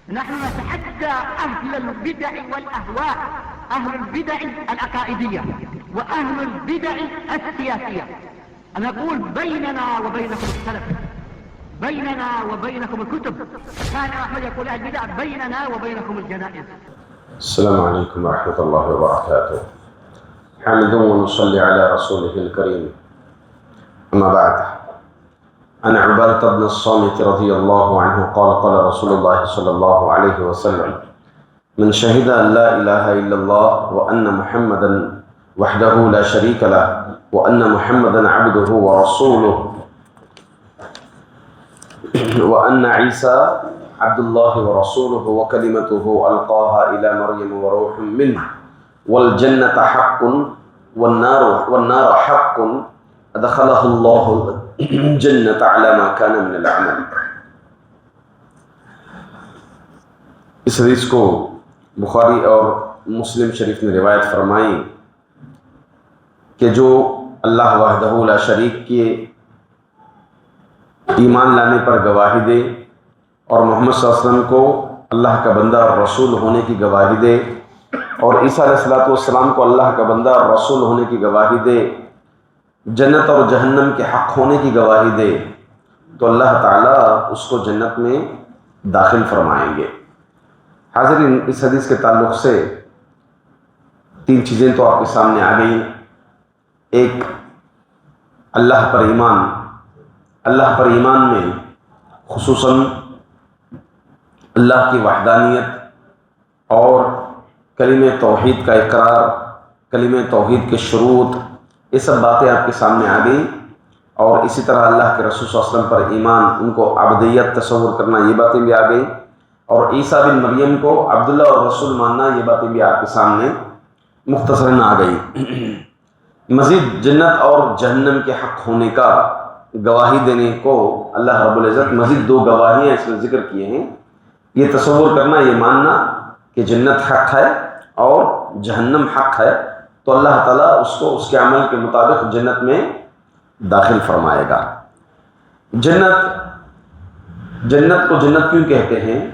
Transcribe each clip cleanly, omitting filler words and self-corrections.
نحن نتحدى أهل البدع والأهواء، أهل البدع العقائدية وأهل البدع السياسية. نقول بيننا وبينكم السلف، بيننا وبينكم الكتب. كان أحمد يقول البدع بيننا وبينكم الجنائز. السلام عليكم ورحمة الله وبركاته. حمدون ونصلي على رسوله الكريم. أما بعد، عن عبادة بن الصامت رضي الله عنه قال قال رسول الله صلى الله عليه وسلم: من شهد أن لا إله إلا الله وأن محمدا وحده لا شريك له وأن محمدا عبده ورسوله وأن عيسى عبد الله ورسوله وكلمته ألقاها إلى مريم وروح منه والجنة حق والنار حق أدخله الله الجنة على ما كان من العمل. اس حدیث کو بخاری اور مسلم شریف نے روایت فرمائی کہ جو اللہ وحدہ لا شریک کے ایمان لانے پر گواہی دے اور محمد صلی اللہ علیہ وسلم کو اللہ کا بندہ اور رسول ہونے کی گواہی دے اور عیسیٰ علیہ السلام کو اللہ کا بندہ اور رسول ہونے کی گواہی دے، جنت اور جہنم کے حق ہونے کی گواہی دے، تو اللہ تعالیٰ اس کو جنت میں داخل فرمائیں گے۔ حاضرین، اس حدیث کے تعلق سے تین چیزیں تو آپ کے سامنے آ گئیں۔ ایک، اللہ پر ایمان۔ اللہ پر ایمان میں خصوصاً اللہ کی وحدانیت اور کلمہ توحید کا اقرار، کلمہ توحید کے شروط، یہ سب باتیں آپ کے سامنے آ گئیں، اور اسی طرح اللہ کے رسول صلی اللہ علیہ وسلم پر ایمان، ان کو عبدیت تصور کرنا، یہ باتیں بھی آ گئیں، اور عیسیٰ بن مریم کو عبداللہ اور رسول ماننا، یہ باتیں بھی آپ کے سامنے مختصراً آ گئی۔ مزید جنت اور جہنم کے حق ہونے کا گواہی دینے کو اللہ رب العزت مزید دو گواہیاں اس میں ذکر کیے ہیں۔ یہ تصور کرنا، یہ ماننا کہ جنت حق ہے اور جہنم حق ہے، تو اللہ تعالیٰ اس کو اس کے عمل کے مطابق جنت میں داخل فرمائے گا۔ جنت کو جنت کیوں کہتے ہیں؟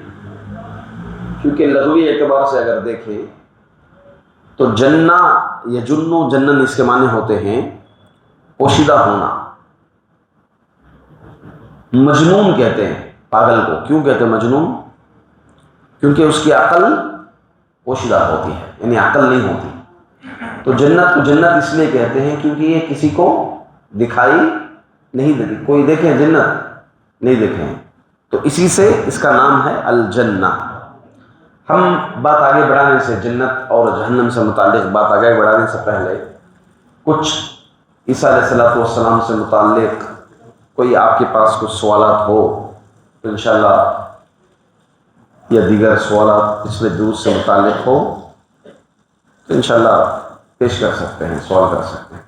کیونکہ لغوی اعتبار سے اگر دیکھیں تو جنہ یا جنو، جنن اس کے معنی ہوتے ہیں پوشیدہ ہونا۔ مجنون کہتے ہیں پاگل کو۔ کیوں کہتے ہیں مجنون؟ کیونکہ اس کی عقل پوشیدہ ہوتی ہے، یعنی عقل نہیں ہوتی۔ تو جنت کو جنت اس لیے کہتے ہیں کیونکہ یہ کسی کو دکھائی نہیں دیتی۔ کوئی دیکھیں جنت؟ نہیں دیکھیں، تو اسی سے اس کا نام ہے الجنہ۔ ہم بات آگے بڑھانے سے، جنت اور جہنم سے متعلق بات آگے بڑھانے سے پہلے کچھ عیسیٰ علیہ السلام سے متعلق کوئی آپ کے پاس کچھ سوالات ہو تو انشاءاللہ، یا دیگر سوالات پچھلے دروس سے متعلق ہو تو انشاءاللہ پیش کر سکتے ہیں، سوال کر سکتے ہیں۔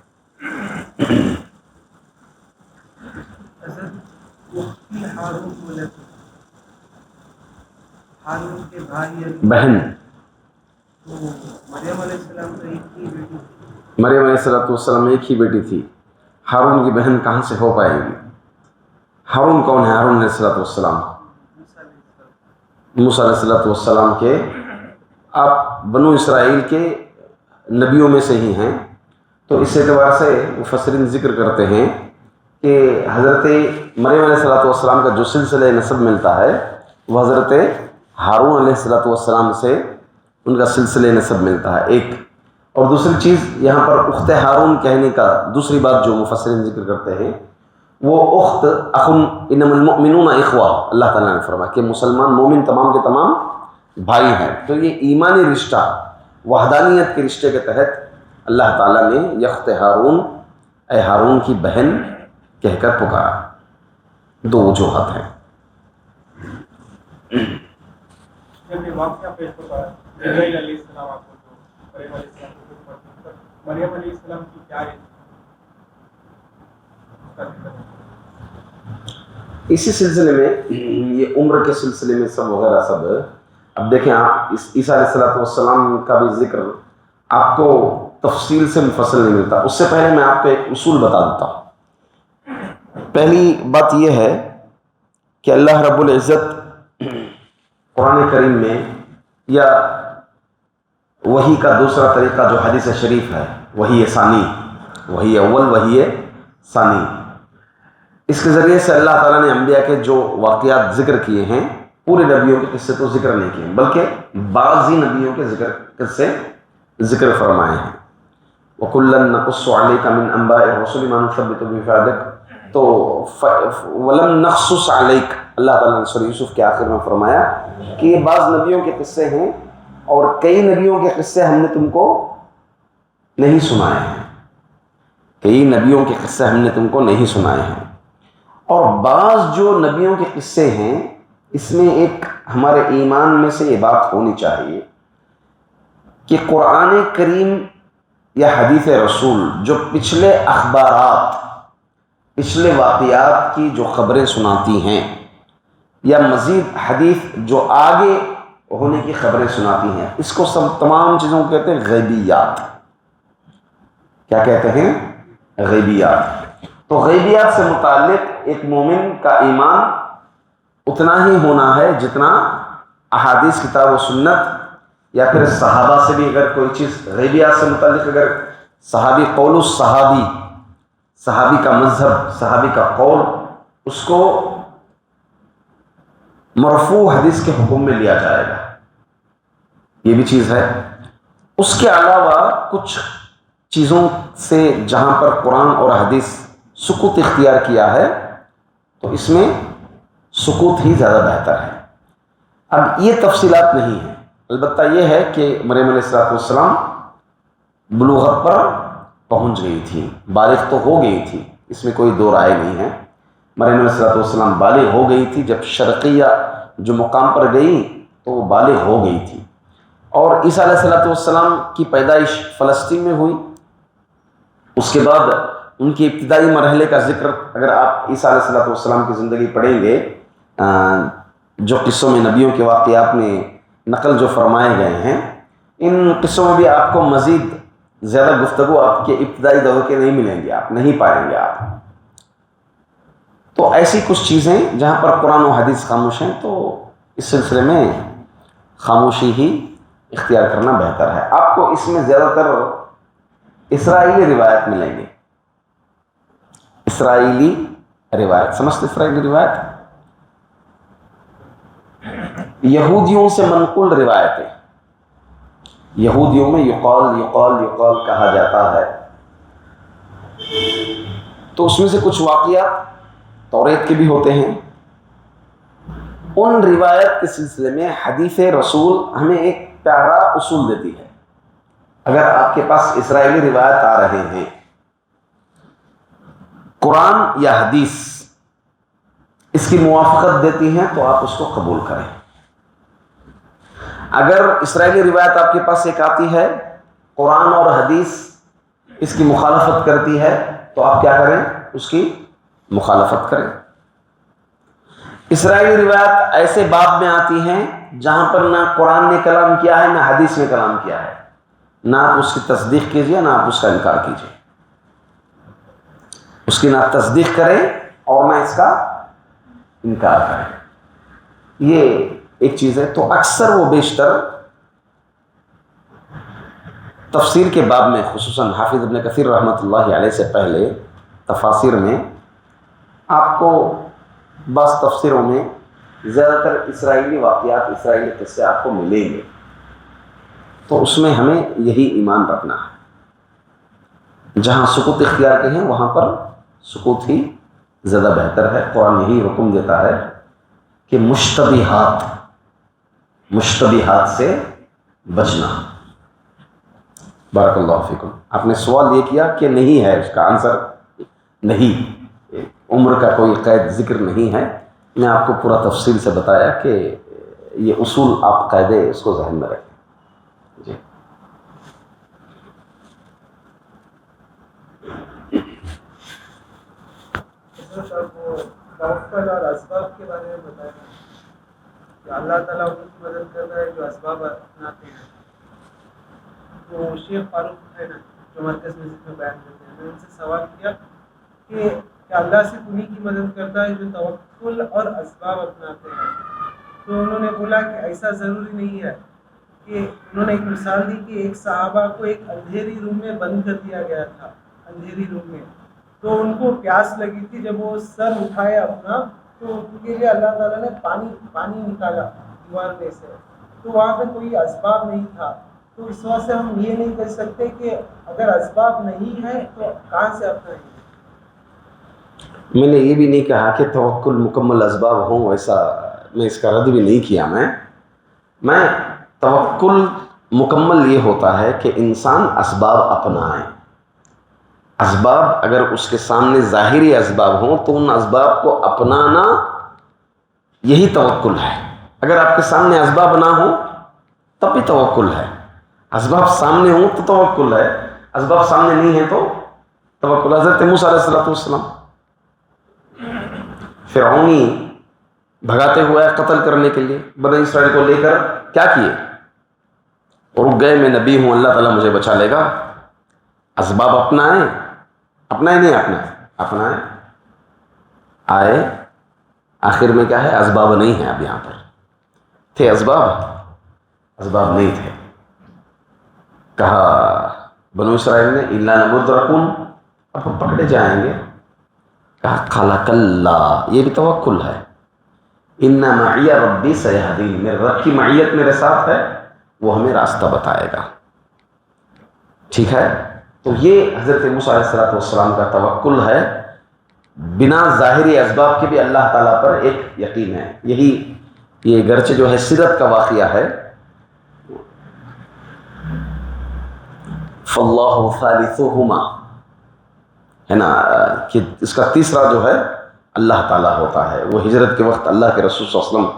بہن مریم علیہ السلام ایک ہی بیٹی تھی۔ ہارون کی بہن کہاں سے ہو پائے گی؟ ہارون کون ہے؟ ہارون علیہ السلام موسیٰ علیہ السلام کے، آپ بنو اسرائیل کے نبیوں میں سے ہی ہیں، تو اس اعتبار سے مفسرین ذکر کرتے ہیں کہ حضرت مریم علیہ السلام کا جو سلسلہ نسب ملتا ہے وہ حضرت ہارون علیہ السلام سے ان کا سلسلہ نسب ملتا ہے، ایک۔ اور دوسری چیز، یہاں پر اخت ہارون کہنے کا دوسری بات جو مفسرین ذکر کرتے ہیں، وہ اخت اخن انما المؤمنون اخوہ، اللہ تعالیٰ نے فرمایا کہ مسلمان مومن تمام کے تمام بھائی ہیں۔ تو یہ ایمانی رشتہ، وحدانیت کے رشتے کے تحت اللہ تعالیٰ نے یخت ہارون، اے ہارون کی بہن کہہ کر پکارا۔ دو وجوہات ہیں۔ مریم علیہ السلام کی کیا ہے؟ اسی سلسلے میں، یہ عمر کے سلسلے میں سب وغیرہ سب، اب دیکھیں آپ عیسیٰ علیہ السلام کا بھی ذکر آپ کو تفصیل سے مفصل نہیں ملتا۔ اس سے پہلے میں آپ کو ایک اصول بتا دیتا ہوں۔ پہلی بات یہ ہے کہ اللہ رب العزت قرآن کریم میں یا وحی کا دوسرا طریقہ جو حدیث شریف ہے، وحی ثانی، وحی اول، وحی ثانی، اس کے ذریعے سے اللہ تعالیٰ نے انبیاء کے جو واقعات ذکر کیے ہیں، پورے نبیوں کے قصے تو ذکر نہیں کیے بلکہ بعضی نبیوں کے قصے ذکر فرمائے ہیں۔ وَكُلًّا نَقُصُّ عَلَيْكَ مِنْ أَنْبَاءِ الرُّسُلِ مَا نُثَبِّتُ بِهِ فُؤَادَكَ، تو وَلَمْ نَقْصُصْ عَلَيْكَ، اللہ تعالیٰ نے سورہ یوسف کے آخر میں فرمایا کہ یہ بعض نبیوں کے قصے ہیں اور کئی نبیوں کے قصے ہم نے تم کو نہیں سنائے ہیں، کئی نبیوں کے قصے ہم نے تم کو نہیں سنائے ہیں۔ اور بعض جو نبیوں کے قصے ہیں، اس میں ایک ہمارے ایمان میں سے یہ بات ہونی چاہیے کہ قرآن کریم یا حدیث رسول جو پچھلے اخبارات، پچھلے واقعات کی جو خبریں سناتی ہیں، یا مزید حدیث جو آگے ہونے کی خبریں سناتی ہیں، اس کو سب تمام چیزوں کو کہتے ہیں غیبیات۔ کیا کہتے ہیں؟ غیبیات۔ تو غیبیات سے متعلق ایک مومن کا ایمان اتنا ہی ہونا ہے جتنا احادیث، کتاب و سنت، یا پھر صحابہ سے بھی اگر کوئی چیز غیبیات سے متعلق، اگر صحابی قول الصحابی، صحابی کا مذہب، صحابی کا قول، اس کو مرفوع حدیث کے حکم میں لیا جائے گا، یہ بھی چیز ہے۔ اس کے علاوہ کچھ چیزوں سے جہاں پر قرآن اور حدیث سکوت اختیار کیا ہے، تو اس میں سکوت ہی زیادہ بہتر ہے۔ اب یہ تفصیلات نہیں ہیں، البتہ یہ ہے کہ مریم علیہ السلام بلوغت پر پہنچ گئی تھی، بالغ تو ہو گئی تھی، اس میں کوئی دو رائے نہیں ہے۔ مریم علیہ السلام بالغ ہو گئی تھی، جب شرقیہ جو مقام پر گئی تو وہ بالغ ہو گئی تھی۔ اور عیسیٰ علیہ السلام کی پیدائش فلسطین میں ہوئی۔ اس کے بعد ان کی ابتدائی مرحلے کا ذکر اگر آپ عیسیٰ علیہ السلام کی زندگی پڑھیں گے، جو قصوں میں نبیوں کے واقعات میں نقل جو فرمائے گئے ہیں، ان قصوں میں بھی آپ کو مزید زیادہ گفتگو آپ کے ابتدائی دور کے نہیں ملیں گے، آپ نہیں پائیں گے آپ۔ تو ایسی کچھ چیزیں جہاں پر قرآن و حدیث خاموش ہیں، تو اس سلسلے میں خاموشی ہی اختیار کرنا بہتر ہے۔ آپ کو اس میں زیادہ تر اسرائیلی روایت ملیں گے، اسرائیلی روایت، سمجھتے اسرائیلی روایت؟ یہودیوں سے منقول روایتیں، یہودیوں میں یقال کہا جاتا ہے، تو اس میں سے کچھ واقعات توریت کے بھی ہوتے ہیں۔ ان روایت کے سلسلے میں حدیث رسول ہمیں ایک پیارا اصول دیتی ہے۔ اگر آپ کے پاس اسرائیلی روایت آ رہے ہیں، قرآن یا حدیث اس کی موافقت دیتی ہیں، تو آپ اس کو قبول کریں۔ اگر اسرائیلی روایت آپ کے پاس ایک آتی ہے، قرآن اور حدیث اس کی مخالفت کرتی ہے، تو آپ کیا کریں؟ اس کی مخالفت کریں۔ اسرائیلی روایت ایسے باب میں آتی ہیں جہاں پر نہ قرآن نے کلام کیا ہے، نہ حدیث نے کلام کیا ہے، نہ آپ اس کی تصدیق کیجیے، نہ آپ اس کا انکار کیجیے۔ اس کی نہ تصدیق کریں اور نہ اس کا انکار کریں، یہ ایک چیز ہے۔ تو اکثر و بیشتر تفسیر کے باب میں، خصوصاً حافظ ابن کثیر رحمۃ اللہ علیہ سے پہلے تفاسیر میں، آپ کو بعض تفسیروں میں زیادہ تر اسرائیلی واقعات، اسرائیلی قصے آپ کو ملیں گے، تو اس میں ہمیں یہی ایمان رکھنا ہے۔ جہاں سکوت اختیار کے ہیں وہاں پر سکوت ہی زیادہ بہتر ہے۔ قرآن یہی حکم دیتا ہے کہ مشتبہات سے بچنا۔ بارک اللہ فیکم۔ آپ نے سوال یہ کیا کہ نہیں ہے، اس کا آنسر نہیں، عمر کا کوئی قید ذکر نہیں ہے۔ میں آپ کو پورا تفصیل سے بتایا کہ یہ اصول آپ قاعدے اس کو ذہن میں رکھیں۔ جی توکل اور اسباب کے بارے میں بتایا کہ اللہ تعالیٰ ان کی مدد کرتا ہے جو اسباب اپناتے ہیں۔ تو شیخ فاروق ہے نا جو مرکز مسجد میں بیان کرتے ہیں، میں ان سے سوال کیا کہ اللہ صرف انہیں کی مدد کرتا ہے جو توکل اور اسباب اپناتے ہیں، تو انہوں نے بولا کہ ایسا ضروری نہیں ہے، کہ انہوں نے ایک مثال دی کہ ایک صحابہ کو ایک اندھیری روم میں بند کر دیا گیا تھا، اندھیری روم میں، تو ان کو پیاس لگی تھی، جب وہ سر اٹھایا اپنا تو ان کے لیے اللہ تعالیٰ نے پانی نکالا دیوار میں سے، تو وہاں پہ کوئی اسباب نہیں تھا. تو اس وجہ سے ہم یہ نہیں کہہ سکتے کہ اگر اسباب نہیں ہے تو کہاں سے اپنائیں گے. میں نے یہ بھی نہیں کہا کہ توکل مکمل اسباب ہوں، ایسا میں اس کا رد بھی نہیں کیا. میں توکل مکمل یہ ہوتا ہے کہ انسان اسباب اپنائے. اسباب اگر اس کے سامنے ظاہری اسباب ہوں تو ان اسباب کو اپنانا یہی توکل ہے. اگر آپ کے سامنے اسباب نہ ہوں تب بھی توکل ہے. اسباب سامنے ہوں تو توکل ہے، اسباب سامنے نہیں ہیں تو توکل. حضرت موسیٰ علیہ السلام فرعونی بھگاتے ہوئے قتل کرنے کے لیے بنی اسرائیل کو لے کر کیا کیے؟ رک گئے، میں نبی ہوں، اللہ تعالیٰ مجھے بچا لے گا. اسباب اپنائیں نہیں اپنائیں آئے. آخر میں کیا ہے؟ اسباب نہیں ہیں. اب یہاں پر تھے اسباب نہیں تھے. کہا بنو اسرائیل نے الا لمدرکون، اب ہم پکڑے جائیں گے. کہا خلق اللہ، یہ بھی توکل ہے. ان معی ربی سیہدین، میرے رب کی معیت میرے ساتھ ہے، وہ ہمیں راستہ بتائے گا. ٹھیک ہے، تو یہ حضرت موسیٰ علیہ السلام کا توکل ہے. بنا ظاہری اسباب کے بھی اللہ تعالیٰ پر ایک یقین ہے. یہی یہ گرچہ جو ہے سیرت کا واقعہ ہے، فاللہ ثالثہما ہے نا، کہ اس کا تیسرا جو ہے اللہ تعالیٰ ہوتا ہے. وہ ہجرت کے وقت اللہ کے رسول صلی اللہ علیہ وسلم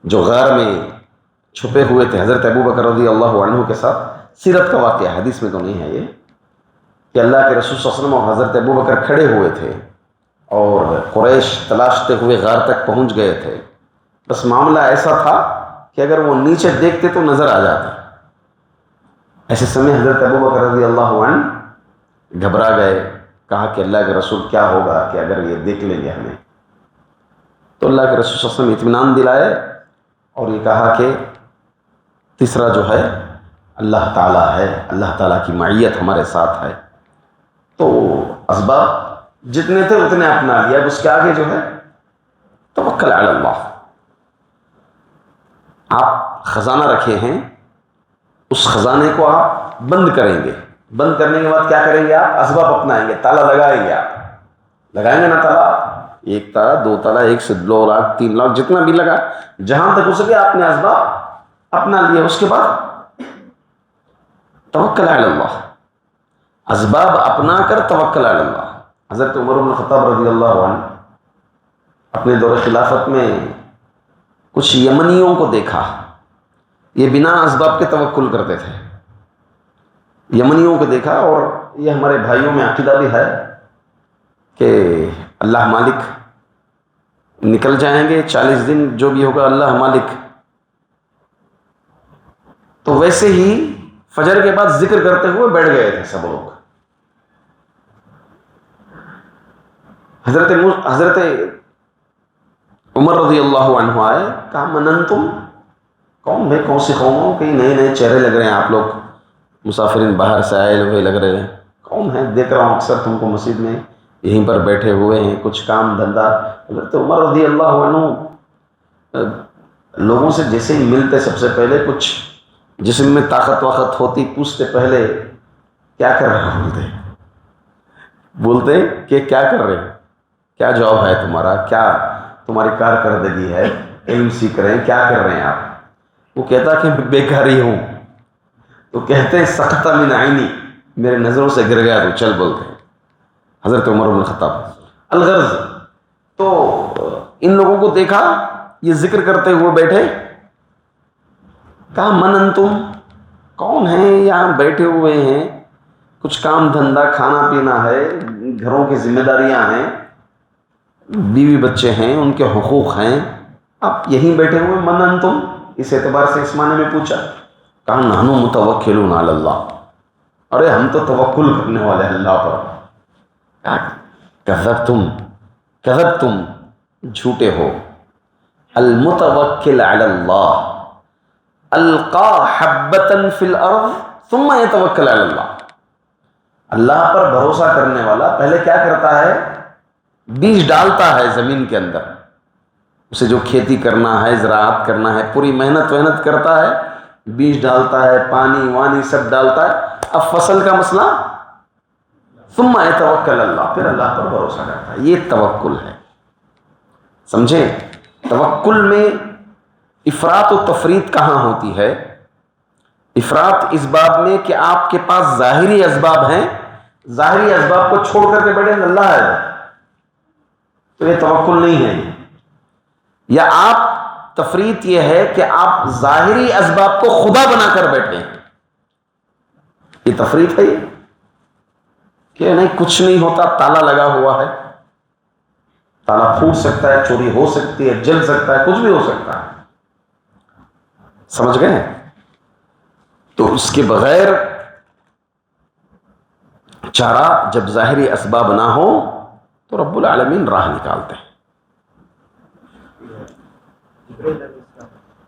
جو غار میں چھپے ہوئے تھے حضرت ابوبکر رضی اللہ عنہ کے ساتھ، سیرت کا واقعہ، حدیث میں تو نہیں ہے یہ، کہ اللہ کے رسول صلی اللہ علیہ وسلم اور حضرت ابوبکر کھڑے ہوئے تھے اور قریش تلاشتے ہوئے غار تک پہنچ گئے تھے. بس معاملہ ایسا تھا کہ اگر وہ نیچے دیکھتے تو نظر آ جاتے. ایسے سمے حضرت ابوبکر رضی اللہ عنہ گھبرا گئے. کہا کہ اللہ کے رسول کیا ہوگا کہ اگر یہ دیکھ لیں گے ہمیں؟ تو اللہ کے رسول صلی اللہ علیہ وسلم اطمینان دلائے اور یہ کہا کہ تیسرا جو ہے اللہ تعالیٰ ہے، اللہ تعالیٰ کی معیت ہمارے ساتھ ہے. تو اسباب جتنے تھے اتنے اپنا لیا. اس کے آگے جو ہے توکل علی اللہ. آپ خزانہ رکھے ہیں، اس خزانے کو آپ بند کریں گے. بند کرنے کے بعد کیا کریں گے؟ آپ اسباب اپنائیں گے، تالا لگائیں گے. آپ لگائیں گے نا تالا، 1 تالا 2 تالا 1 سے 2 لاکھ 3 لاکھ جتنا بھی لگا، جہاں تک ہو سکے آپ نے اسباب اپنا لیے. اس کے بعد توکل علی اللہ، اسباب اپنا کر توکل علی اللہ. حضرت عمر بن الخطاب رضی اللہ عنہ اپنے دور خلافت میں کچھ یمنیوں کو دیکھا، یہ بنا اسباب کے توکل کرتے تھے. یمنیوں کو دیکھا، اور یہ ہمارے بھائیوں میں عقیدہ بھی ہے کہ اللہ مالک نکل جائیں گے 40 دن جو بھی ہوگا اللہ مالک. تو ویسے ہی فجر کے بعد ذکر کرتے ہوئے بیٹھ گئے تھے سب لوگ. حضرت عمر رضی اللہ عنہ آئے، کہا مننتم، کون بھائی کون سی قوم ہو؟ کئی نئے چہرے لگ رہے ہیں، آپ لوگ مسافرین باہر سے آئے ہوئے لگ رہے ہیں. کون ہیں؟ دیکھ رہا ہوں اکثر تم کو مسجد میں یہیں پر بیٹھے ہوئے ہیں، کچھ کام دھندا. حضرت عمر رضی اللہ عنہ لوگوں سے جیسے ہی ملتے سب سے پہلے کچھ جسم میں طاقت واقت ہوتی، پوچھتے پہلے کیا کر رہے ہیں؟ بولتے کہ کیا کر رہے ہیں، کیا جاب ہے تمہارا، کیا تمہاری کارکردگی ہے، علم سیکھ رہے ہیں، کیا کر رہے ہیں آپ؟ وہ کہتا کہ میں بیکاری ہوں. تو کہتے ہیں سقط من عینی، میرے نظروں سے گر گیا تو چل. بولتے ہیں حضرت عمر بن الخطاب. الغرض تو ان لوگوں کو دیکھا یہ ذکر کرتے ہوئے بیٹھے. کہا من انتم، کون ہیں یہاں بیٹھے ہوئے ہیں، کچھ کام دھندا کھانا پینا ہے، گھروں کی ذمہ داریاں ہیں، بیوی بچے ہیں، ان کے حقوق ہیں، آپ یہیں بیٹھے ہوئے. من انتم اس اعتبار سے اس معنی میں پوچھا. کہا نحن متوکلون علی اللہ، ارے ہم تو توکل کرنے والے ہیں اللہ پر. کہا کذبتم، جھوٹے ہو. المتوکل علی اللہ القا حبۃ فی الارض ثم یتوکل علی اللہ. اللہ پر بھروسہ کرنے والا پہلے کیا کرتا ہے؟ بیج ڈالتا ہے زمین کے اندر. اسے جو کھیتی کرنا ہے، زراعت کرنا ہے، پوری محنت کرتا ہے، بیج ڈالتا ہے، پانی وانی سب ڈالتا ہے. اب فصل کا مسئلہ، ثم یتوکل اللہ، پھر اللہ پر بھروسہ کرتا ہے. یہ توکل ہے. سمجھیں؟ توکل میں افراط و تفریط کہاں ہوتی ہے؟ افراط اس بات میں کہ آپ کے پاس ظاہری اسباب ہیں، ظاہری اسباب کو چھوڑ کر کے بیٹھے اللہ ہے، تو یہ توکل نہیں ہے. یا آپ تفریط یہ ہے کہ آپ ظاہری اسباب کو خدا بنا کر بیٹھے ہیں، یہ تفریط ہے. یہ کہ نہیں کچھ نہیں ہوتا، تالا لگا ہوا ہے، تالا پھوٹ سکتا ہے، چوری ہو سکتی ہے، جل سکتا ہے، کچھ بھی ہو سکتا ہے. سمجھ گئے؟ تو اس کے بغیر چارہ، جب ظاہری اسباب نہ ہو تو رب العالمین راہ نکالتے ہیں.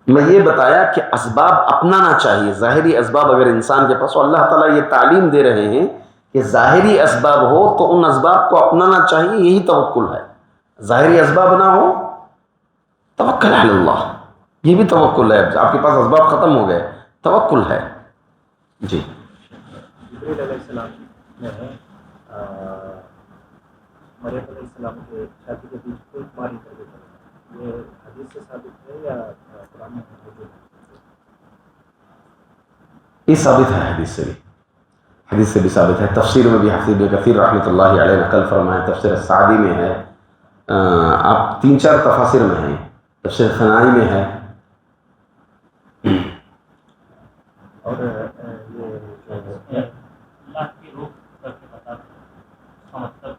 میں یہ بتایا کہ اسباب اپنانا چاہیے. ظاہری اسباب اگر انسان کے پاس ہو، اللہ تعالیٰ یہ تعلیم دے رہے ہیں کہ ظاہری اسباب ہو تو ان اسباب کو اپنانا چاہیے. یہی توکل ہے. ظاہری اسباب نہ ہو، توکل علی اللہ، یہ بھی توکل ہے. آپ کے پاس اسباب ختم ہو گئے، توکل ہے. جی. جبریل علیہ السلام نے مریم علیہ السلام کے شادی کے بیچ کوئی ماری کر دیتا ہے، یہ حدیث سے ثابت ہے یا قرآن میں موجود ہے؟ یہ ثابت ہے، حدیث سے بھی، حدیث سے بھی ثابت ہے. تفسیر میں بھی حافظ ابن کثیر رحمۃ اللہ علیہ نقل فرمائے. تفسیر سعدی میں ہے، آپ 3-4 تفاسیر میں ہیں. تفسیر ثنائی میں ہے. اور یہ اللہ کی روح کر کے بتا اس کا مطلب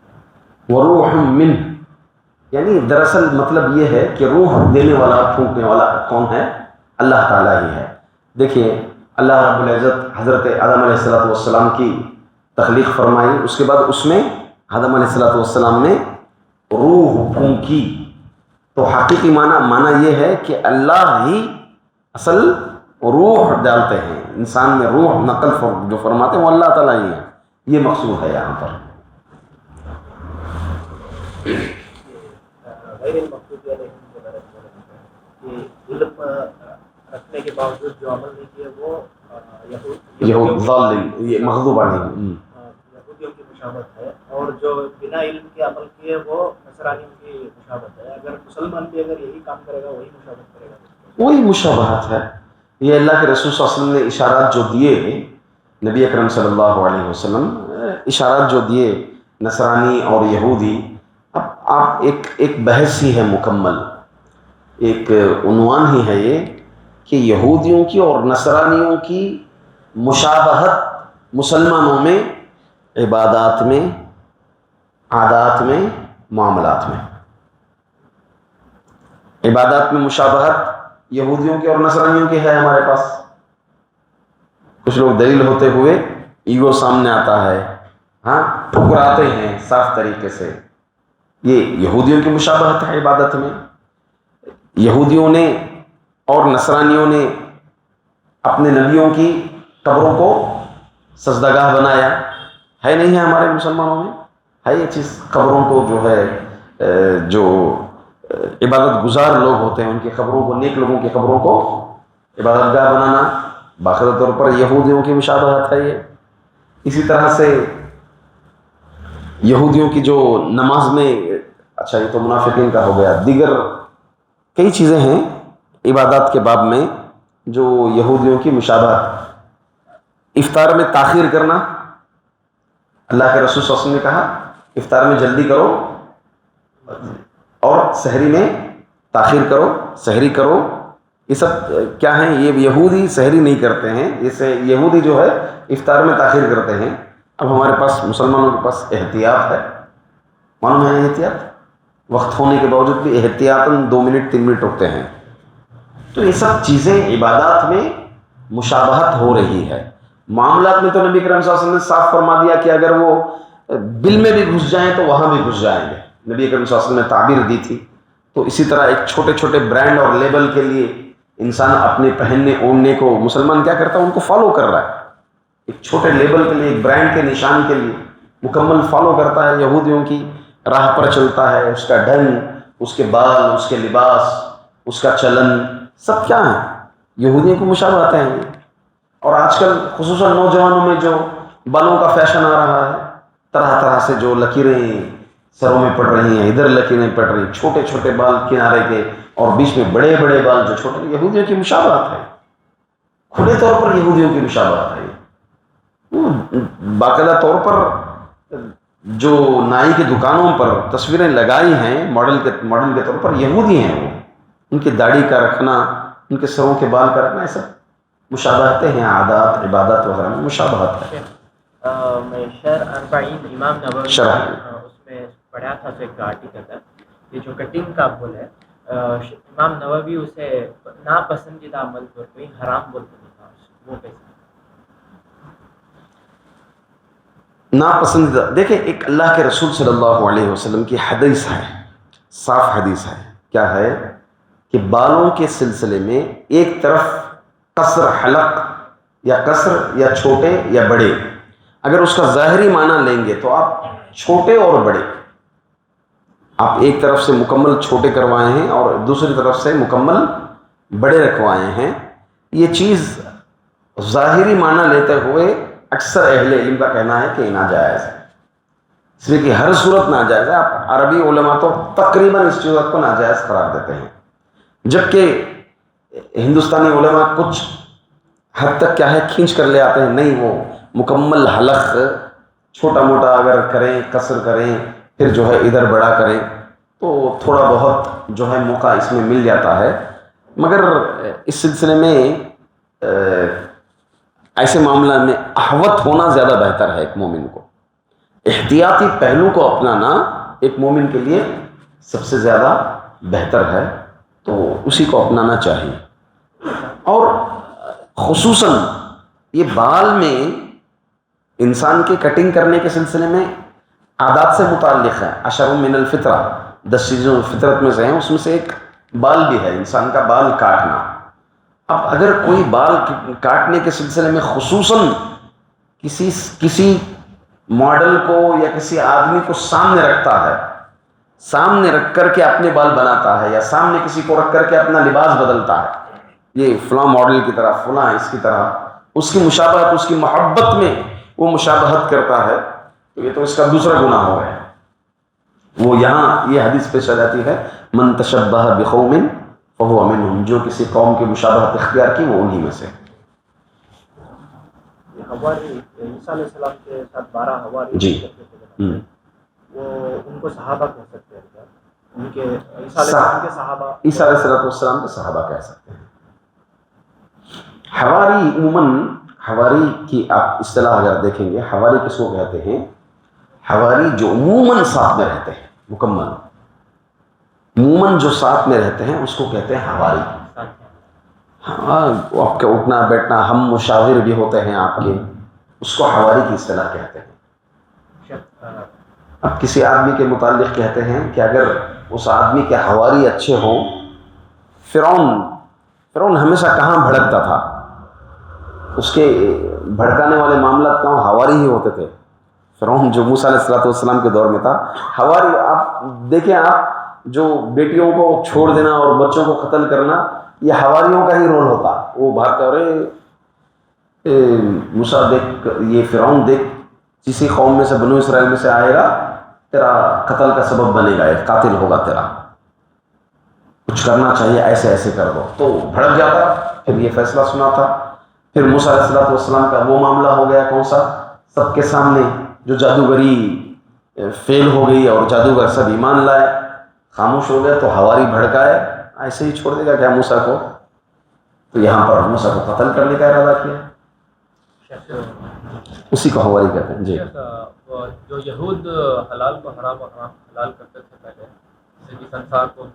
وروح من، یعنی دراصل مطلب یہ ہے کہ روح دینے والا، پھونکنے والا کون ہے؟ اللہ تعالیٰ ہی ہے. دیکھیے اللہ رب العزت حضرت آدم علیہ السلام کی تخلیق فرمائی، اس کے بعد اس میں آدم علیہ السلام نے روح پھونکی. تو حقیقی معنی یہ ہے کہ اللہ ہی اصل روح ڈالتے ہیں. انسان میں روح نقل جو فرماتے ہیں وہ اللہ تعالیٰ ہی ہے. یہ مقصود ہے یہاں پر. غیر المغضوب علیہم کے بارے میں کہ علم رکھنے کے باوجود جو عمل نہیں کیا وہ یہود ظالم، یہ مغضوب علیہم، یہودیوں کی مشابہت ہے، اور جو بنا علم کے عمل کیے وہ نصرانیوں کی مشابہت ہے. اگر مسلمان بھی اگر یہی کام کرے گا وہی مشابہت کرے گا. وہی مشابہت ہے. یہ اللہ کے رسول صلی اللہ علیہ وسلم نے اشارات جو دیے، نبی اکرم صلی اللہ علیہ وسلم اشارات جو دیے نصرانی اور یہودی. اب آپ ایک بحث ہی ہے مکمل، ایک عنوان ہی ہے یہ کہ یہودیوں کی اور نصرانیوں کی مشابہت مسلمانوں میں عبادات میں، عادات میں، معاملات میں. عبادات میں مشابہت یہودیوں کی اور نصرانیوں کی ہے ہمارے پاس. کچھ لوگ دلیل ہوتے ہوئے ایگو سامنے آتا ہے، ہاں ٹھکراتے ہیں صاف طریقے سے. یہ یہودیوں کی مشابہت ہے عبادت میں. یہودیوں نے اور نصرانیوں نے اپنے نبیوں کی قبروں کو سجدگاہ بنایا. ہے نہیں ہے ہمارے مسلمانوں میں؟ ہے یہ چیز. قبروں کو جو ہے جو عبادت گزار لوگ ہوتے ہیں ان کی قبروں کو، نیک لوگوں کی قبروں کو عبادت گاہ بنانا باقاعدہ طور پر یہودیوں کی مشابہت ہے یہ. اسی طرح سے یہودیوں کی جو نماز میں، اچھا یہ تو منافقین کا ہو گیا، دیگر کئی چیزیں ہیں عبادات کے باب میں جو یہودیوں کی مشابہت. افطار میں تاخیر کرنا، اللہ کے رسول صلی اللہ علیہ وسلم نے کہا افطار میں جلدی کرو اور سحری میں تاخیر کرو، سحری کرو. یہ سب کیا ہیں؟ یہ یہودی سحری نہیں کرتے ہیں، اسے یہودی جو ہے افطار میں تاخیر کرتے ہیں. اب ہمارے پاس مسلمانوں کے پاس احتیاط ہے، معلوم ہے احتیاط، وقت ہونے کے باوجود بھی احتیاطاً 2 منٹ 3 منٹ رکتے ہیں. تو یہ سب چیزیں عبادات میں مشابہت ہو رہی ہے. معاملات میں تو نبی کریم صلی اللہ علیہ وسلم نے صاف فرما دیا کہ اگر وہ بل میں بھی گھس جائیں تو وہاں بھی گھس جائیں گے. نبی کریم صلی اللہ علیہ وسلم نے تعبیر دی تھی تو اسی طرح ایک چھوٹے چھوٹے برانڈ اور لیبل کے لیے انسان اپنے پہننے اوڑھنے کو مسلمان کیا کرتا ہے، ان کو فالو کر رہا ہے. ایک چھوٹے لیبل کے لیے، ایک برانڈ کے نشان کے لیے مکمل فالو کرتا ہے، یہودیوں کی راہ پر چلتا ہے. اس کا ڈھنگ، اس کے بال، اس کے لباس، اس کا چلن، سب کیا ہے؟ یہودیوں کو مشابہتیں ہیں. اور آج کل خصوصاً نوجوانوں میں جو بالوں کا فیشن آ رہا ہے، طرح طرح سے جو لکیریں سروں میں پڑ رہی ہیں، ادھر لکیریں پڑ رہی ہیں، چھوٹے چھوٹے بال کنارے کے اور بیچ میں بڑے بڑے بال جو چھوٹے، یہودیوں کی مشابہت ہے. کھلے طور پر یہودیوں کی مشابہت ہے. باقاعدہ طور پر جو نائی کی دکانوں پر تصویریں لگائی ہیں ماڈل کے طور پر، یہودی ہیں وہ. ان کی داڑھی کا رکھنا، ان کے سروں کے بال کا رکھنا، یہ سب مشابہتیں ہیں. عادات، عبادت وغیرہ میں مشابہت ہے. میں شرح اربعین امام نووی شرح اس میں پڑھا تھا، تو ایک آرٹیکل ہے یہ جو کٹنگ کا بول ہے، امام نووی اسے ناپسندیدہ عمل پر کوئی حرام بولتے نہیں تھا. وہ کیسے ناپسندیدہ؟ دیکھیں، ایک اللہ کے رسول صلی اللہ علیہ وسلم کی حدیث ہے، صاف حدیث ہے. کیا ہے کہ بالوں کے سلسلے میں ایک طرف قصر حلق یا قصر یا چھوٹے یا بڑے، اگر اس کا ظاہری معنی لیں گے تو آپ چھوٹے اور بڑے، آپ ایک طرف سے مکمل چھوٹے کروائے ہیں اور دوسری طرف سے مکمل بڑے رکھوائے ہیں. یہ چیز ظاہری معنی لیتے ہوئے اکثر اہل علم کا کہنا ہے کہ ناجائز ہے، اس لیے کہ ہر صورت ناجائز ہے. آپ عربی علماء تو تقریباً اس صورت کو ناجائز قرار دیتے ہیں، جبکہ ہندوستانی علماء کچھ حد تک کیا ہے کھینچ کر لے آتے ہیں. نہیں، وہ مکمل حلق چھوٹا موٹا اگر کریں، قصر کریں، پھر جو ہے ادھر بڑا کریں تو تھوڑا بہت جو ہے موقع اس میں مل جاتا ہے. مگر اس سلسلے میں ایسے معاملہ میں احوط ہونا زیادہ بہتر ہے. ایک مومن کو احتیاطی پہلو کو اپنانا ایک مومن کے لیے سب سے زیادہ بہتر ہے، تو اسی کو اپنانا چاہیے. اور خصوصاً یہ بال میں انسان کے کٹنگ کرنے کے سلسلے میں عادات سے متعلق ہے. عشر من الفطرہ، 10 چیزوں فطرت میں سے ہیں، اس میں سے ایک بال بھی ہے، انسان کا بال کاٹنا. اب اگر کوئی بال کاٹنے کے سلسلے میں خصوصاً کسی ماڈل کو یا کسی آدمی کو سامنے رکھتا ہے، سامنے رکھ کر کے اپنے بال بناتا ہے، یا سامنے کسی کو رکھ کر کے اپنا لباس بدلتا ہے، یہ فلاں ماڈل کی طرح، فلاں اس کی طرح، اس کی مشابہت، اس کی محبت میں وہ مشابہت کرتا ہے، تو یہ تو اس کا دوسرا گناہ ہو گیا. وہ یہاں یہ حدیث پیش آ جاتی ہے، من تشبہ بقوم فہو منہم، جو کسی قوم کی مشابہت اختیار کی وہ انہی میں سے. حواری عیسیٰ علیہ السلام کے ساتھ 12 حواری جی وہ ان کو صحابہ کہہ سکتے ہیں کیا؟ ان کے عیسیٰ علیہ السلام کے صحابہ، عیسیٰ علیہ السلام کے صحابہ کہہ سکتے ہیں. حواری عموماً، حواری کی آپ اصطلاح اگر دیکھیں گے، حواری کس کو کہتے ہیں؟ حواری جو عموماً ساتھ میں رہتے ہیں، مکمل عموماً جو ساتھ میں رہتے ہیں اس کو کہتے ہیں حواری. ہاں، آپ کے اٹھنا بیٹھنا، ہم مشاور بھی ہوتے ہیں آپ کے، اس کو حواری کی اصطلاح کہتے ہیں. اب کسی آدمی کے متعلق کہتے ہیں کہ اگر اس آدمی کے حواری اچھے ہوں، فرعون ہمیشہ کہاں بھڑکتا تھا، اس کے بھڑکانے والے معاملات کہاں؟ حواری ہی ہوتے تھے. فرعون جو موسیٰ علیہ السلام کے دور میں تھا، حواری. آپ دیکھیں، آپ جو بیٹیوں کو چھوڑ دینا اور بچوں کو قتل کرنا، یہ حواریوں کا ہی رول ہوتا. وہ بھاگ کر، ارے موسیٰ دیکھ، یہ فرعون دیکھ، کسی قوم میں سے، بنو اسرائیل میں سے آئے گا، تیرا قتل کا سبب بنے گا، ایک قاتل ہوگا تیرا، کچھ کرنا چاہیے، ایسے ایسے کر دو. تو بھڑک جاتا، پھر یہ فیصلہ سناتا. پھر موسیٰ علیہ السلام کا وہ معاملہ ہو گیا، کون سا؟ سب کے سامنے جو جادوگری فیل ہو گئی اور جادوگر سب ایمان لائے، خاموش ہو گیا، تو حواری بھڑکائے. ایسے ہی چھوڑ دے گا کیا موسیٰ کو؟ تو یہاں پر موسیٰ کو قتل کرنے کا ارادہ کیا، اسی کو حواری کہتے ہیں. جی، جو یہود حلال کو حرام اور حرام کو حلال کرتے تھے پہلے، جیسے کہ سنسار کو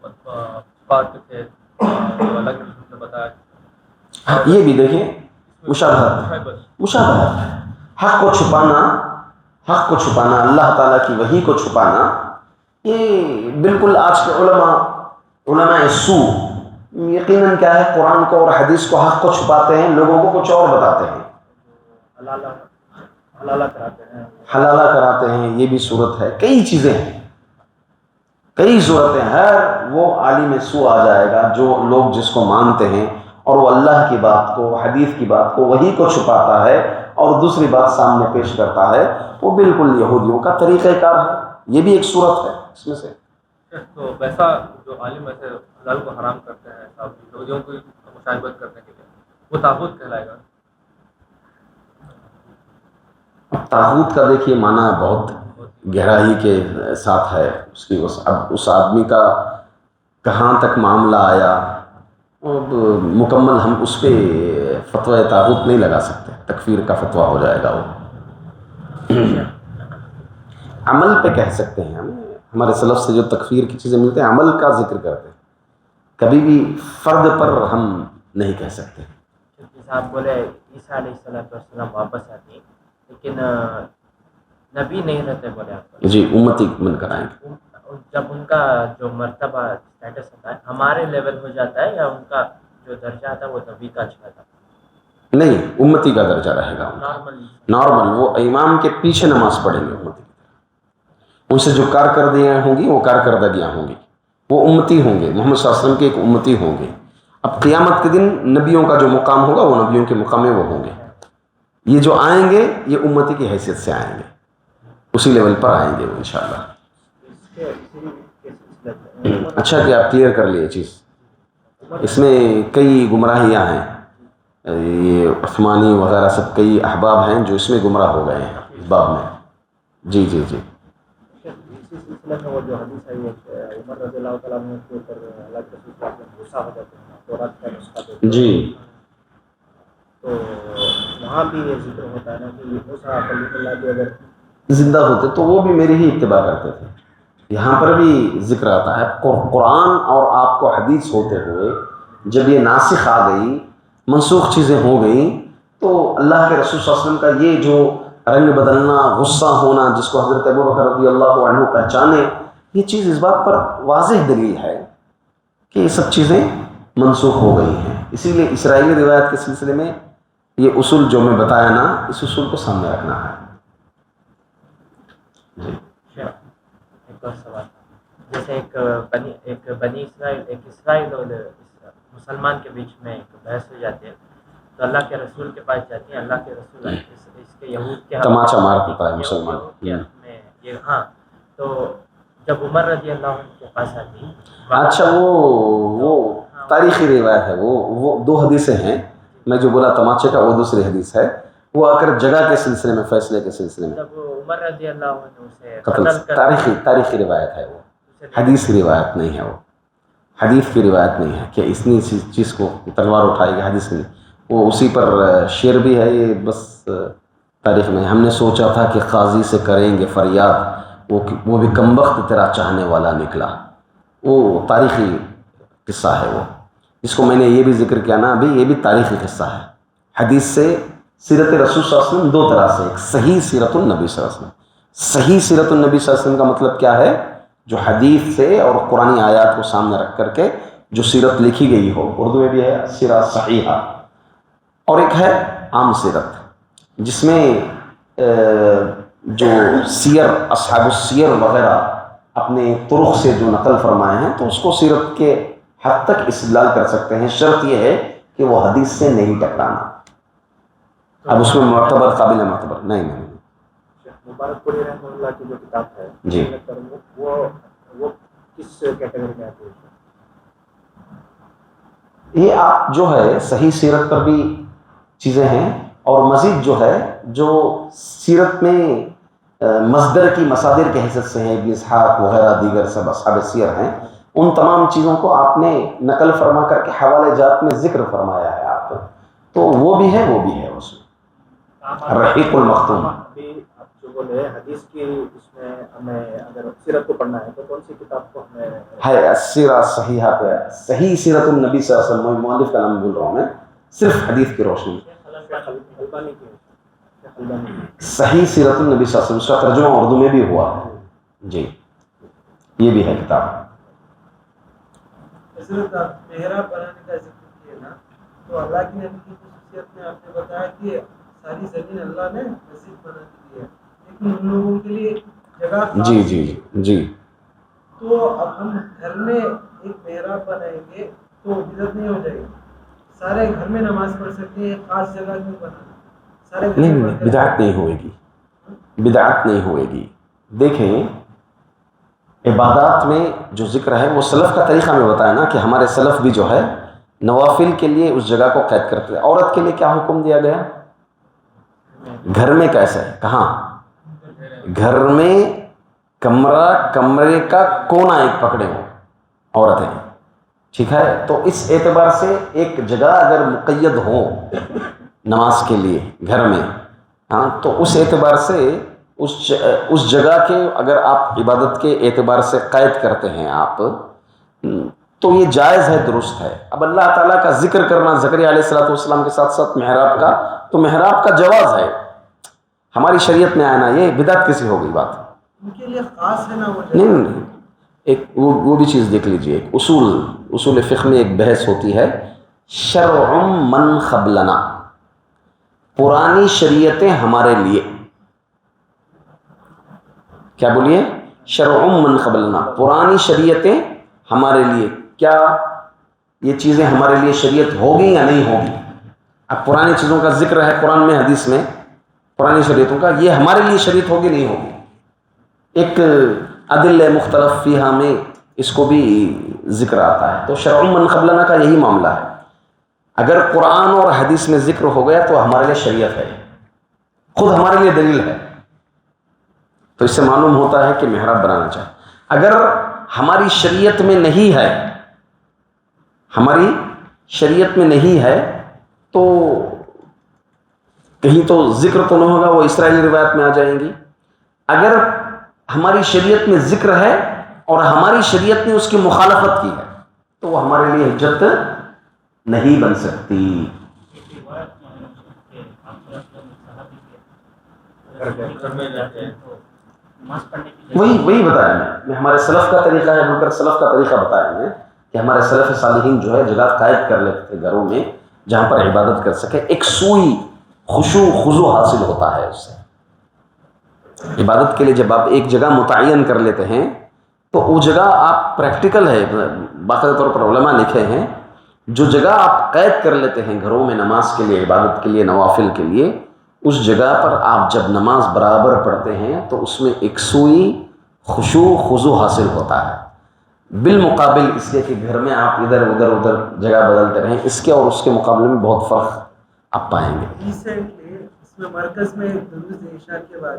کاٹتے تھے، جو الگ نے بتایا. یہ بھی دیکھیں، مشابہت، حق کو چھپانا، اللہ تعالیٰ کی وحی کو چھپانا، یہ بالکل آج کے علماء علماء سو یقیناً کیا ہے، قرآن کو اور حدیث کو، حق کو چھپاتے ہیں، لوگوں کو کچھ اور بتاتے ہیں، حلالہ کراتے ہیں. حلالہ کراتے ہیں. یہ بھی صورت ہے، کئی چیزیں ہیں، کئی صورتیں. ہر وہ عالم سو آ جائے گا جو لوگ جس کو مانتے ہیں اور وہ اللہ کی بات کو، حدیث کی بات کو، وہی کو چھپاتا ہے اور دوسری بات سامنے پیش کرتا ہے، وہ بالکل یہودیوں کا طریقہ کار ہے. یہ بھی ایک صورت ہے اس میں سے. تو ویسا جو عالم ایسے حلال کو حرام کرتے ہیں صاحب یہودیوں کی مشابہت کرنے کے لیے، وہ طاغوت کہلائے گا. طاغوت کا دیکھیے معنی بہت گہرائی کے ساتھ ہے. اس کی اب اس آدمی کا کہاں تک معاملہ آیا، اب مکمل ہم اس پہ فتویٰ طاغوت نہیں لگا سکتے، تکفیر کا فتویٰ ہو جائے گا. وہ عمل پہ کہہ سکتے ہیں. ہمارے سلف سے جو تکفیر کی چیزیں ملتے ہیں عمل کا ذکر کرتے ہیں، کبھی بھی فرد پر ہم نہیں کہہ سکتے. کیونکہ صاحب بولے عیسیٰ علیہ السلام واپس آتے ہیں لیکن نبی نہیں رہتے بولے آپ کو. جی امتی من کر آئیں گے. جب ان کا جو مرتبہ اسٹیٹس ہوتا ہے ہمارے لیول ہو جاتا ہے یا ان کا جو درجہ آتا ہے وہ نبی کا چاہتا ہے؟ نہیں، امتی کا درجہ رہے گا. نارمل وہ امام کے پیچھے نماز پڑھیں گے. امتی ان سے جو کارکردگیاں ہوں گی وہ کارکردگیاں ہوں گی، وہ امتی ہوں گے، محمد صلی اللہ علیہ وسلم کے ایک امتی ہوں گے. اب قیامت کے دن نبیوں کا جو مقام ہوگا وہ نبیوں کے مقام میں وہ ہوں گے. یہ جو آئیں گے یہ امتی کی حیثیت سے آئیں گے، اسی لیول پر آئیں گے وہ انشاءاللہ. اچھا کہ آپ کلیئر کر لیے چیز. اس میں کئی گمراہیاں ہیں، یہ عثمانی وغیرہ سب کئی احباب ہیں جو اس میں گمراہ ہو گئے ہیں اس باب میں. جی جی جی. اسی سلسلے میں وہ جو حدیث ہے یہ عمر رضی اللہ تعالیٰ عنہ کے اوپر اللہ کے رسول صلی اللہ علیہ وسلم غصہ ہو جاتے ہیں تورات کا نسخہ دیتے ہیں. جی تو وہاں بھی یہ ذکر ہوتا ہے نا کہ موسیٰ کلیم اللہ کے اگر زندہ ہوتے تو وہ بھی میری ہی اتباع کرتے تھے. یہاں پر بھی ذکر آتا ہے قرآن اور آپ کو حدیث ہوتے ہوئے جب یہ ناسخ آ گئی، منسوخ چیزیں ہو گئیں، تو اللہ کے رسول صلی اللہ علیہ وسلم کا یہ جو رنگ بدلنا، غصہ ہونا، جس کو حضرت ابوبکر رضی اللہ عنہ پہچانے، یہ چیز اس بات پر واضح دلیل ہے کہ یہ سب چیزیں منسوخ ہو گئی ہیں. اسی لیے اسرائیلی روایت کے سلسلے میں یہ اصول جو میں بتایا نا، اس اصول کو سامنے رکھنا ہے. جی ایک اور سوال، جیسے ایک بنی اسرائیل، ایک اسرائیل اور مسلمان کے بیچ میں ایک بحث ہو جاتی ہے تو اللہ کے رسول کے پاس جاتی ہیں. اللہ کے رسول اس کے یہود کے تماچا مار دیتا ہے مسلمان. ہاں، تو جب عمر رضی اللہ عنہ کے پاس آتی. اچھا وہ تاریخی روایت ہے. وہ دو حدیثیں ہیں. میں جو بولا تماچے کا وہ دوسری حدیث ہے. وہ آ کر جگہ کے سلسلے میں، فیصلے کے سلسلے میں جب عمر رضی اللہ عنہ سے قتل، تاریخی روایت ہے. وہ حدیث کی روایت نہیں ہے. وہ حدیث کی روایت نہیں ہے کہ اس نے اسی چیز کو تلوار اٹھائی گی، حدیث نہیں. وہ اسی پر شعر بھی ہے. یہ بس تاریخ میں ہم نے سوچا تھا کہ قاضی سے کریں گے فریاد، وہ بھی کمبخت تیرا چاہنے والا نکلا. وہ تاریخی قصہ ہے. وہ جس کو میں نے یہ بھی ذکر کیا نا ابھی، یہ بھی تاریخی قصہ ہے. حدیث سے سیرت رسول صلی اللہ علیہ وسلم دو طرح سے. ایک صحیح سیرت النبی صلی اللہ علیہ وسلم. صحیح سیرت النبی صلی اللہ علیہ وسلم کا مطلب کیا ہے؟ جو حدیث سے اور قرآن آیات کو سامنے رکھ کر کے جو سیرت لکھی گئی ہو. اردو میں بھی ہے سیرہ صحیحہ. اور ایک ہے عام سیرت، جس میں جو سیر، اصحاب السیر وغیرہ اپنے طرق سے جو نقل فرمائے ہیں تو اس کو سیرت کے حد تک استدلال کر سکتے ہیں. شرط یہ ہے کہ وہ حدیث سے نہیں ٹکرانا. اب اس میں معتبر، قابل معتبر نہیں. مبارک پوری رحمہ اللہ کی جو کتاب ہے جی، وہ کس کیٹیگری میں آتی ہے؟ یہ آپ جو ہے صحیح سیرت پر بھی چیزیں ہیں، اور مزید جو ہے جو سیرت میں مصدر کی مصادر کی حیثیت سے ہیں، ابن اسحاق وغیرہ دیگر سب اصحاب سیر ہیں، ان تمام چیزوں کو آپ نے نقل فرما کر کے حوالے جات میں ذکر فرمایا ہے آپ کو. تو وہ بھی ہے، وہ بھی ہے. اس میں رحیق المختوم. ابھی آپ جو بولے حدیث کی، اس میں ہمیں اگر سیرت کو پڑھنا ہے تو کون سی کتاب کو ہمیں ہے؟ سیرہ صحیحہ پہ، صحیح سیرت النبی صلی اللہ علیہ وسلم. مؤلف کا نام بول رہا ہوں میں، صرف حدیث کی روشنی میں. البانی کی صحیح سیرت النبی صلی اللہ علیہ وسلم، اس کا ترجمہ اردو میں بھی ہوا ہے. جی، یہ بھی ہے کتاب. حضرت محراب بنانے کا ذکر کیا نا، تو اللہ کی نبی کی خصوصیت میں آپ نے بتایا کہ ساری زمین اللہ نے مسجد بنا دی ہے، لیکن ان لوگوں کے لیے جگہ خاص جی جی جی تو اب ہم گھر میں ایک محراب بنائیں گے تو بدعت نہیں ہو جائے گی؟ سارے گھر میں نماز پڑھ سکتے ہیں، خاص جگہ کیوں بنانا؟ سارے گھر نہیں میں نہیں پڑھ کر بدعت نہیں ہوئے گی، بدعت نہیں ہوئے گی. دیکھیں عبادات میں جو ذکر ہے وہ سلف کا طریقہ میں بتایا نا کہ ہمارے سلف بھی جو ہے نوافل کے لیے اس جگہ کو قید کرتے ہیں. عورت کے لیے کیا حکم دیا گیا؟ گھر میں کیسے؟ کہاں؟ گھر میں کمرے کا کونا ایک پکڑے ہو عورتیں، ٹھیک ہے؟ تو اس اعتبار سے ایک جگہ اگر مقید ہو نماز کے لیے گھر میں، ہاں، تو اس اعتبار سے اس جگہ کے اگر آپ عبادت کے اعتبار سے قید کرتے ہیں آپ، تو یہ جائز ہے، درست ہے. اب اللہ تعالیٰ کا ذکر کرنا زکریا علیہ السلام کے ساتھ ساتھ محراب کا، تو محراب کا جواز ہے، ہماری شریعت میں آنا، یہ بدعت کسی ہو گئی بات؟ ان کے لیے خاص ہے نا وہ جگہ. نہیں نہیں، ایک وہ بھی چیز دیکھ لیجئے. اصول فقہ میں ایک بحث ہوتی ہے، شرع من قبلنا، پرانی شریعتیں ہمارے لیے. کیا بولیے؟ شرع من قبلنا، پرانی شریعتیں ہمارے لیے. کیا یہ چیزیں ہمارے لیے شریعت ہوگی یا نہیں ہوگی؟ اب پرانی چیزوں کا ذکر ہے قرآن میں، حدیث میں، پرانی شریعتوں کا، یہ ہمارے لیے شریعت ہوگی نہیں ہوگی؟ ایک عدل مختلف فیہا میں اس کو بھی ذکر آتا ہے. تو شرع من قبلنا کا یہی معاملہ ہے، اگر قرآن اور حدیث میں ذکر ہو گیا تو ہمارے لیے شریعت ہے، خود ہمارے لیے دلیل ہے. تو اس سے معلوم ہوتا ہے کہ محراب بنانا چاہیے. اگر ہماری شریعت میں نہیں ہے، ہماری شریعت میں نہیں ہے، تو کہیں تو ذکر تو نہیں ہوگا، وہ اسرائیلی روایت میں آ جائیں گی. اگر ہماری شریعت میں ذکر ہے اور ہماری شریعت نے اس کی مخالفت کی ہے تو وہ ہمارے لیے حجت نہیں بن سکتی. وہی بتایا میں ہمارے سلف کا طریقہ ہے، بول کر سلف کا طریقہ بتایا میں کہ ہمارے سلف صالحین جو ہے جگہ قائد کر لیتے تھے گھروں میں جہاں پر عبادت کر سکے. ایک سوئی خشوع خضوع حاصل ہوتا ہے اس سے. عبادت کے لیے جب آپ ایک جگہ متعین کر لیتے ہیں تو وہ جگہ آپ پریکٹیکل ہے، باقاعدہ طور پر علماء لکھے ہیں، جو جگہ آپ قید کر لیتے ہیں گھروں میں نماز کے لیے، عبادت کے لیے، نوافل کے لیے، اس جگہ پر آپ جب نماز برابر پڑھتے ہیں تو اس میں ایک سوئی خشوع خضوع حاصل ہوتا ہے. بالمقابل اس کے کہ گھر میں آپ ادھر جگہ بدلتے رہیں، اس کے اور اس کے مقابلے میں بہت فرق آپ پائیں گے. ریسنٹلی اس میں مرکز میں دروز عشاء کے بعد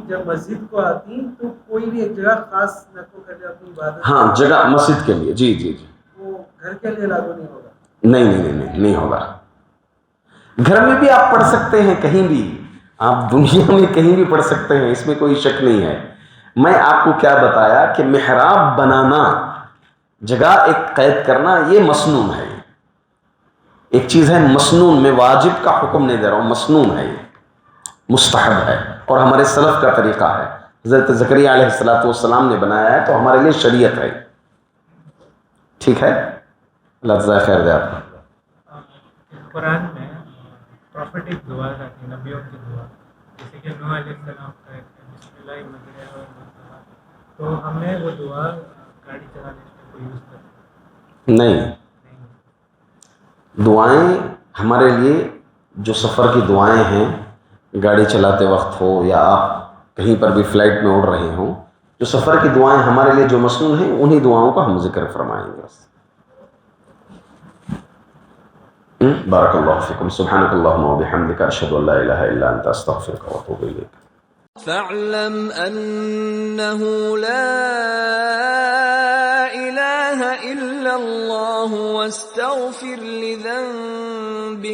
جب مسجد کو آتی تو کوئی بھی ایک جگہ خاص نقل کر لے اپنی عبادت. ہاں، جگہ مسجد کے لیے، جی جی جی، وہ گھر کے لیے لاگو نہیں ہوگا؟ نہیں ہوگا. گھر میں بھی آپ پڑھ سکتے ہیں، کہیں بھی آپ دنیا میں کہیں بھی پڑھ سکتے ہیں، اس میں کوئی شک نہیں ہے. میں آپ کو کیا بتایا کہ محراب بنانا، جگہ ایک قید کرنا، یہ مسنون ہے. ایک چیز ہے مسنون، میں واجب کا حکم نہیں دے رہا ہوں، مسنون ہے، یہ مستحب ہے اور ہمارے سلف کا طریقہ ہے. حضرت زکریا علیہ السلام نے بنایا ہے تو ہمارے لیے شریعت ہے. ٹھیک ہے، اللہ جزائے خیر دے آپ کو. قرآن میں پروفیٹک دعا رہتی ہے، نبیوں کی دعا، جیسے کہ نوح علیہ السلام کا ایک بسم اللہ مجریہ و مرسیہ، تو ہمیں وہ دعا گاڑی چلانے کو یوز کرتے نہیں، دعائیں ہمارے لیے جو سفر کی دعائیں ہیں، گاڑی چلاتے وقت ہو یا آپ کہیں پر بھی فلائٹ میں اڑ رہے ہوں، جو سفر کی دعائیں ہمارے لیے جو مسنون ہیں، انہی دعاؤں کا ہم ذکر فرمائیں گے. بارک اللہ فیکم، سبحانک اللہم و بحمدک، اشہد ان لا الہ الا انت، استغفرک و اتوب الیک. فاعلم انه لا اله الا الله واستغفر لذنبك